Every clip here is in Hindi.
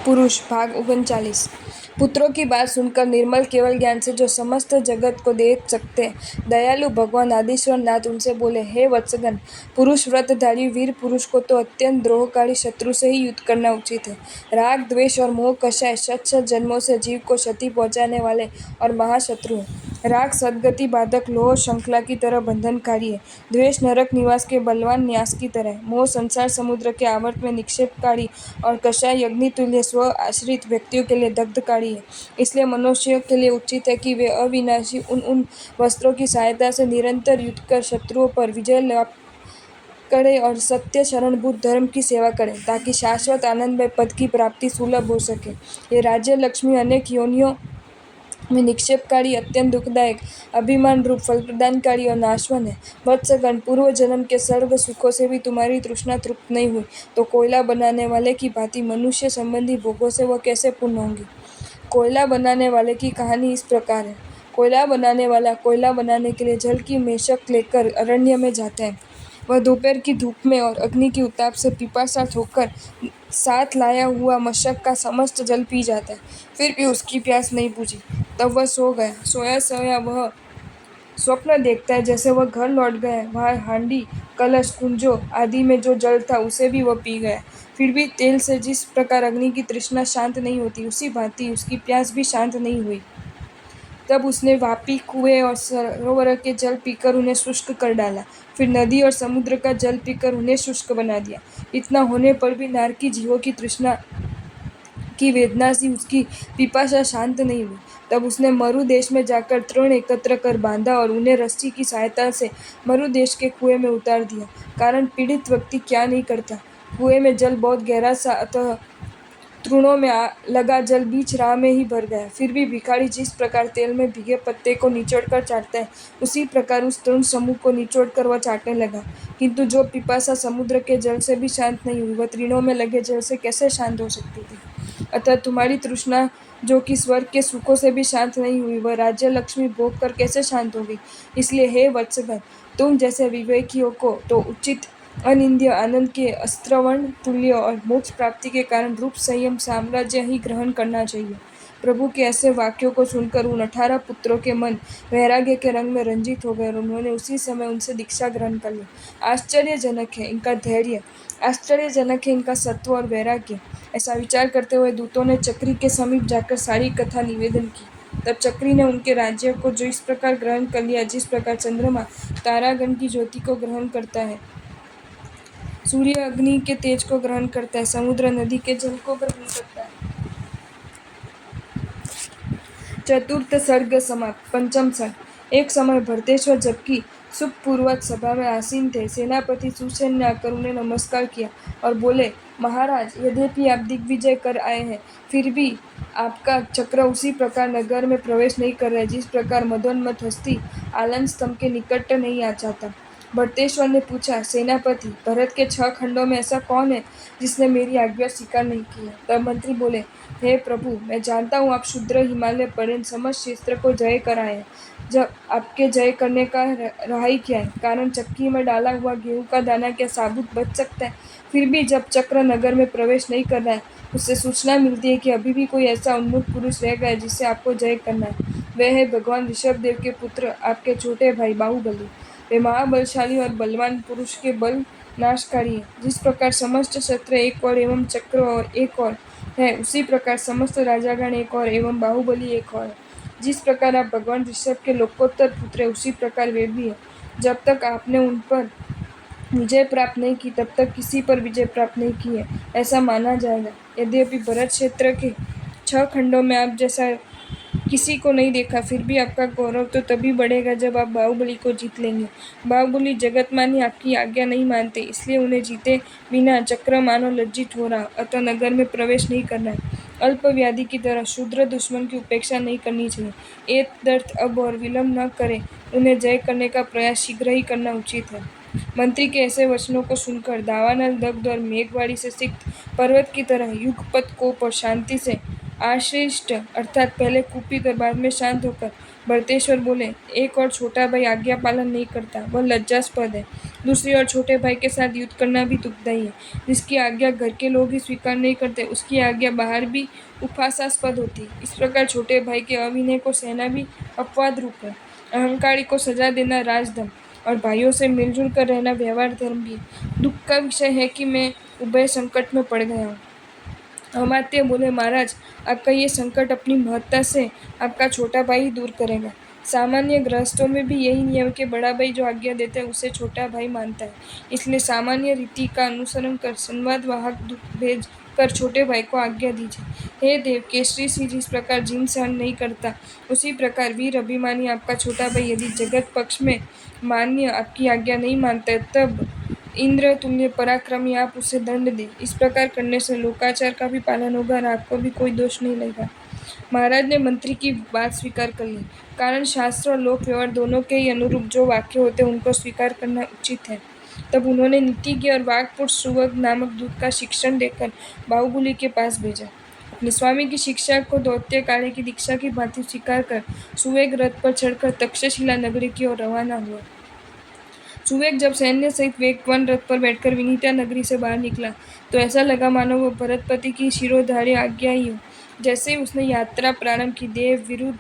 पुरुष भाग 39। पुत्रों की बात सुनकर निर्मल केवल ज्ञान से जो समस्त जगत को देख सकते दयालु भगवान आदिश्वर नाथ उनसे बोले, हे वत्सगण, पुरुष व्रतधारी वीर पुरुष को तो अत्यंत द्रोहकारी शत्रु से ही युद्ध करना उचित है। राग, द्वेष और मोह कषाय शत जन्मों से जीव को क्षति पहुंचाने वाले और महाशत्रु है। राग सद्गति बाधक लोह श्रृंखला की तरह बंधनकारी है। द्वेष नरक निवास के बलवान न्यास की तरह है। मोह संसार समुद्र के आवर्त में निक्षेपकारी और कषाय अग्नितुल्य स्व आश्रित व्यक्तियों के लिए दग्धकारी है। इसलिए मनुष्यों के लिए उचित है कि वे अविनाशी उन वस्त्रों की सहायता से निरंतर युद्ध कर शत्रुओं पर विजय लाभ करें और सत्य शरणभूत धर्म की सेवा करें, ताकि शाश्वत आनंदमय पद की प्राप्ति सुलभ हो सके। ये राज्य लक्ष्मी अनेक योनियों में निक्षेपकारी, अत्यंत दुखदायक, अभिमान रूप फल प्रदानकारी और नाशवान है। वत्सगण, पूर्व जन्म के सर्व सुखों से भी तुम्हारी तृष्णा तृप्त नहीं हुई तो कोयला बनाने वाले की भांति मनुष्य संबंधी भोगों से वह कैसे पूर्ण होंगी। कोयला बनाने वाले की कहानी इस प्रकार है। कोयला बनाने वाला कोयला बनाने के लिए जल की मेशक लेकर अरण्य में जाता है। वह दोपहर की धूप में और अग्नि की उताप से पिपासार्थ होकर साथ लाया हुआ मशक का समस्त जल पी जाता है, फिर भी उसकी प्यास नहीं बुझी। तब वह सो गया। सोया सोया वह स्वप्न देखता है जैसे वह घर लौट गया है। वहाँ हांडी, कलश, कुंजों आदि में जो जल था उसे भी वह पी गया। फिर भी तेल से जिस प्रकार अग्नि की तृष्णा शांत नहीं होती, उसी भांति उसकी प्यास भी शांत नहीं हुई। तब उसने वापी, कुएं और सरोवर के जल पीकर उन्हें शुष्क कर डाला, फिर नदी और समुद्र का जल पीकर उन्हें शुष्क बना दिया। इतना होने पर भी नारकी जीवों की तृष्णा की वेदना से उसकी पिपासा शांत नहीं हुई। तब उसने मरु देश में जाकर तृण एकत्र कर बांधा और उन्हें रस्सी की सहायता से मरु देश के कुएं में उतार दिया। कारण पीड़ित व्यक्ति क्या नहीं करता। कुएं में जल बहुत गहरा था, अतः तृणों में लगा जल बीच राह में ही भर गया। फिर भी भिखारी जिस प्रकार तेल में भीगे पत्ते को निचोड़कर चाटता है, उसी प्रकार उस तृण समूह को निचोड़कर वह चाटने लगा। किंतु जो पिपासा समुद्र के जल से भी शांत नहीं हुई, वह तृणों में लगे जल से कैसे शांत हो सकती थी। अतः तुम्हारी तृष्णा जो कि स्वर्ग के सुखों से भी शांत नहीं हुई, वह राज्य लक्ष्मी भोग कर कैसे शांत होगी। इसलिए हे वत्सगण, तुम जैसे विवेकियों को तो उचित अनिंद्य आनंद के अस्त्रवर्ण तुल्य और मोक्ष प्राप्ति के कारण रूप संयम साम्राज्य ही ग्रहण करना चाहिए। प्रभु के ऐसे वाक्यों को सुनकर उन 18 पुत्रों के मन वैराग्य के रंग में रंजित हो गए और उन्होंने उसी समय उनसे दीक्षा ग्रहण कर ली। आश्चर्यजनक है इनका धैर्य, आश्चर्यजनक है इनका सत्व और वैराग्य। ऐसा विचार करते हुए दूतों ने चक्री के समीप जाकर सारी कथा निवेदन की। तब चक्री ने उनके राज्य को जो इस प्रकार ग्रहण कर लिया, जिस प्रकार चंद्रमा तारागण की ज्योति को ग्रहण करता है, सूर्य अग्नि के तेज को ग्रहण करता है, समुद्र नदी के जल को ग्रहण करता है। चतुर्थ सर्ग समाप्त। पंचम सर्ग। एक समय भरतेश्वर जबकि सुखपूर्वक सभा में आसीन थे, सेनापति सुसेन ने आकर उन्हें नमस्कार किया और बोले, महाराज, यद्यपि आप दिग्विजय कर आए हैं, फिर भी आपका चक्र उसी प्रकार नगर में प्रवेश नहीं कर रहा है जिस प्रकार मदोन्मत्त हस्ती आलन स्तंभ के निकट नहीं आ जाता। भरतेश्वर ने पूछा, सेनापति, भारत के 6 खंडों में ऐसा कौन है जिसने मेरी आज्ञा स्वीकार नहीं की है। तब मंत्री बोले, हे प्रभु, मैं जानता हूँ आप शुद्र हिमालय पर्यंत समस्त क्षेत्र को जय कराए हैं। जब आपके जय करने का रहा ही क्या है। कारण चक्की में डाला हुआ गेहूं का दाना क्या साबुत बच सकता है। फिर भी जब चक्र नगर में प्रवेश नहीं कर रहा है, उससे सूचना मिलती है कि अभी भी कोई ऐसा उन्मुख पुरुष रह गया है जिससे आपको जय करना है। वह है भगवान ऋषभदेव के पुत्र, आपके छोटे भाई बाहुबली। वे महाबलशाली और बलवान पुरुष के बल नाशकारी है। जिस प्रकार समस्त शस्त्र एक और एवं चक्र और एक और है, उसी प्रकार समस्त राजागण एक और एवं बाहुबली एक और है। जिस प्रकार आप भगवान ऋषभ के लोकोत्तर पुत्र है, उसी प्रकार वे भी है। जब तक आपने उन पर विजय प्राप्त नहीं की, तब तक किसी पर विजय प्राप्त नहीं की है, ऐसा माना जाएगा। यद्यपि भरत क्षेत्र के 6 खंडों में आप जैसा किसी को नहीं देखा, फिर भी आपका गौरव तो तभी बढ़ेगा जब आप बाहुबली को जीत लेंगे। बाहुबली जगतमान्य आपकी आज्ञा नहीं मानते, इसलिए उन्हें जीते बिना चक्र मानो लज्जित हो रहा, अतः नगर में प्रवेश नहीं करना है। अल्पव्याधि की तरह शूद्र दुश्मन की उपेक्षा नहीं करनी चाहिए। एक दर्थ अब और विलंब न करें, उन्हें जय करने का प्रयास शीघ्र ही करना उचित है। मंत्री के ऐसे वचनों को सुनकर दावानल दग्ध और मेघवाड़ी से सिक्त पर्वत की तरह युगपत कोप और शांति से आश्लिष्ट अर्थात पहले कुपित और बाद में शांत होकर भरतेश्वर बोले, एक और छोटा भाई आज्ञा पालन नहीं करता, वह लज्जास्पद है। दूसरी ओर छोटे भाई के साथ युद्ध करना भी दुखदायी है। जिसकी आज्ञा घर के लोग ही स्वीकार नहीं करते, उसकी आज्ञा बाहर भी उपहासास्पद होती है। इस प्रकार छोटे भाई के अविनय को सहना भी अपवाद रूप है। अहंकारी को सजा देना राजधर्म और भाइयों से मिलजुल कर रहना व्यवहार धर्म भी। दुख का विषय है कि मैं उभय संकट में पड़ गया हूँ। अमात्य बोले, महाराज, आपका ये संकट अपनी महत्ता से आपका छोटा भाई ही दूर करेगा। सामान्य गृहस्थों में भी यही नियम है कि बड़ा भाई जो आज्ञा देता है उसे छोटा भाई मानता है। इसलिए सामान्य रीति का अनुसरण कर संवाद वाहक दूत भेज कर छोटे भाई को आज्ञा दीजिए। हे देव, केसरी सिंह जिस प्रकार जिन सहन नहीं करता, उसी प्रकार वीर अभिमानी आपका छोटा भाई यदि जगत पक्ष में मान्य आपकी आज्ञा नहीं मानता है, तब इंद्र तुल्य पराक्रमी आप उसे दंड दे। इस प्रकार करने से लोकाचार का भी पालन होगा और आपको भी कोई दोष नहीं लगेगा। महाराज ने मंत्री की बात स्वीकार कर ली, कारण शास्त्र और लोक व्यवहार दोनों के ही अनुरूप जो वाक्य होते हैं उनको स्वीकार करना उचित है। तब उन्होंने नीतिज्ञ और वाक्पुरुष सुवग नामक दूत का शिक्षण देकर बाहुबली के पास भेजा। अपने स्वामी की शिक्षा को दौत्य काले की दीक्षा की भांति स्वीकार कर सुवेग रथ पर चढ़कर तक्षशिला नगरी की ओर रवाना हुआ। सुवेग जब सैन्य सहित वेगवान रथ पर बैठकर विनीता नगरी से बाहर निकला तो ऐसा लगा मानो वो भरतपति की शिरोधार्य आज्ञा ही हो। जैसे ही उसने यात्रा प्रारंभ की, देव विरुद्ध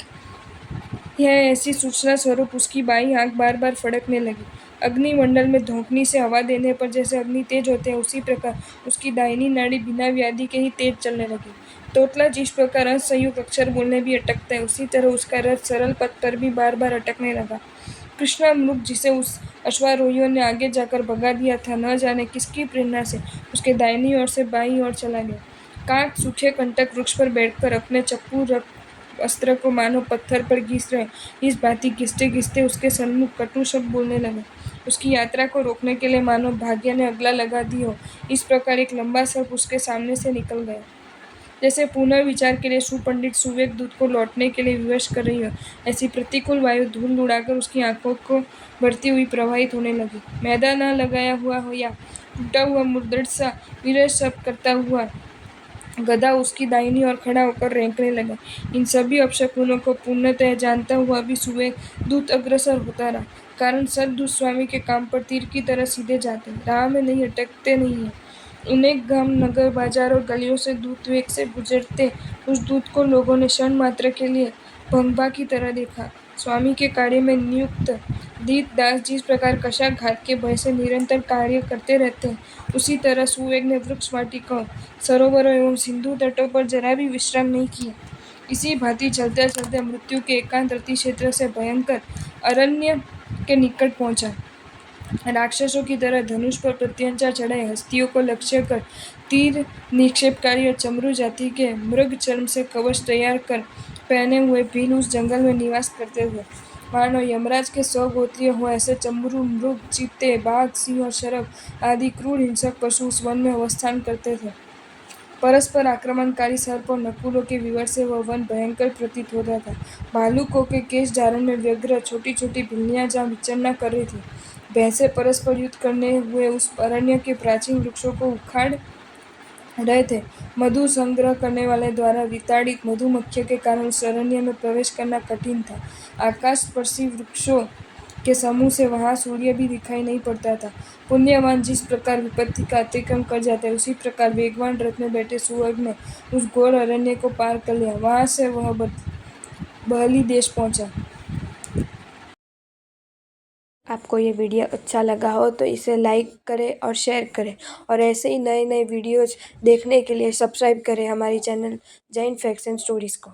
यह ऐसी सूचना स्वरूप उसकी बाईं आंख बार बार फड़कने लगी। अग्निमंडल में धौंकनी से हवा देने पर जैसे अग्नि तेज होते हैं, उसी प्रकार उसकी दाहिनी नाड़ी बिना व्याधि के ही तेज चलने लगी। तोतला जिस प्रकार असंयुक्त अक्षर बोलने भी अटकता है, उसी तरह उसका रथ सरल पथ पर भी बार बार अटकने लगा। कृष्णा मृग जिसे उस अश्वारोहियों ने आगे जाकर भगा दिया था, न जाने किसकी प्रेरणा से उसके दाहिनी ओर से बाईं ओर चला गया। काक सूखे कंटक वृक्ष पर बैठकर अपने चप्पू अस्त्र को मानो पत्थर पर घिस रहे, इस भांति घिसते घिसते उसके सन्मुख कटु शब्द बोलने लगे। उसकी यात्रा को रोकने के लिए मानो भाग्य ने अगला लगा दी हो, इस प्रकार एक लंबा सर्प उसके सामने से निकल गया। जैसे पुनः विचार के लिए सुपंडित सुवेग दूत को लौटने के लिए विवश कर रही हो, ऐसी प्रतिकूल वायु धूल उड़ाकर उसकी आंखों को भरती हुई प्रवाहित होने लगी। मैदान न लगाया हुआ हो या टूटा हुआ मुर्दड़ सा विरह शब्द करता हुआ गधा उसकी दाहिनी ओर खड़ा होकर रेंकने लगा। इन सभी अपशकुनों को पूर्णतः जानता हुआ भी सुवेग दूत अग्रसर होता रहा, कारण सद्दूत स्वामी के काम पर तीर की तरह सीधे जाते, राह में नहीं अटकते नहीं है। अनेक गांव, नगर, बाजार और गलियों से दूत वेग से गुजरते उस दूत को लोगों ने क्षण मात्र के लिए भंगभा की तरह देखा। स्वामी के कार्य में नियुक्त दीत दास जिस प्रकार कशा घात के भय से निरंतर कार्य करते रहते हैं, उसी तरह सुवेग ने वृक्ष वाटिकाओं, सरोवरों एवं सिंधु तटों पर जरा भी विश्राम नहीं किया। इसी भांति चलते चलते मृत्यु के एकांत रति क्षेत्र से भयंकर अरण्य के निकट पहुंचा। राक्षसों की तरह धनुष पर प्रत्यंचा चढ़ाए हस्तियों को लक्ष्य कर तीर निक्षेपकारी और चमरू जाति के मृग चर्म से कवच तैयार कर पहने हुए भील उस जंगल में निवास करते थे। मानो यमराज के 100 गोत्रीय हो, ऐसे चमरू, मृग, चीते, बाघ, सिंह और शरभ आदि क्रूर हिंसक पशु उस वन में अवस्थान करते थे। परस्पर आक्रमणकारी सर्प और नकुलों के विवर से वह वन भयंकर प्रतीत होता था। भालुकों के केश धारण में व्यग्र छोटी छोटी बिल्लियां जहाँ विचरना कर रही थी, भैंसे परस्पर युद्ध करने हुए उस अरण्य के प्राचीन वृक्षों को उखाड़ रहे थे। मधु संग्रह करने वाले द्वारा विताड़ित मधुमक्खियों के कारण उस अरण्य में प्रवेश करना कठिन था। आकाशस्पर्शी वृक्षों के समूह से वहां सूर्य भी दिखाई नहीं पड़ता था। पुण्यवान जिस प्रकार विपत्ति का अतिक्रम कर जाता है, उसी प्रकार वेगवान रथ में बैठे सुवर्ग ने उस घोर अरण्य को पार कर लिया। वहां से वह बहली देश पहुंचा। आपको ये वीडियो अच्छा लगा हो तो इसे लाइक करें और शेयर करें, और ऐसे ही नए नए वीडियोज़ देखने के लिए सब्सक्राइब करें हमारी channel Jain facts and stories को।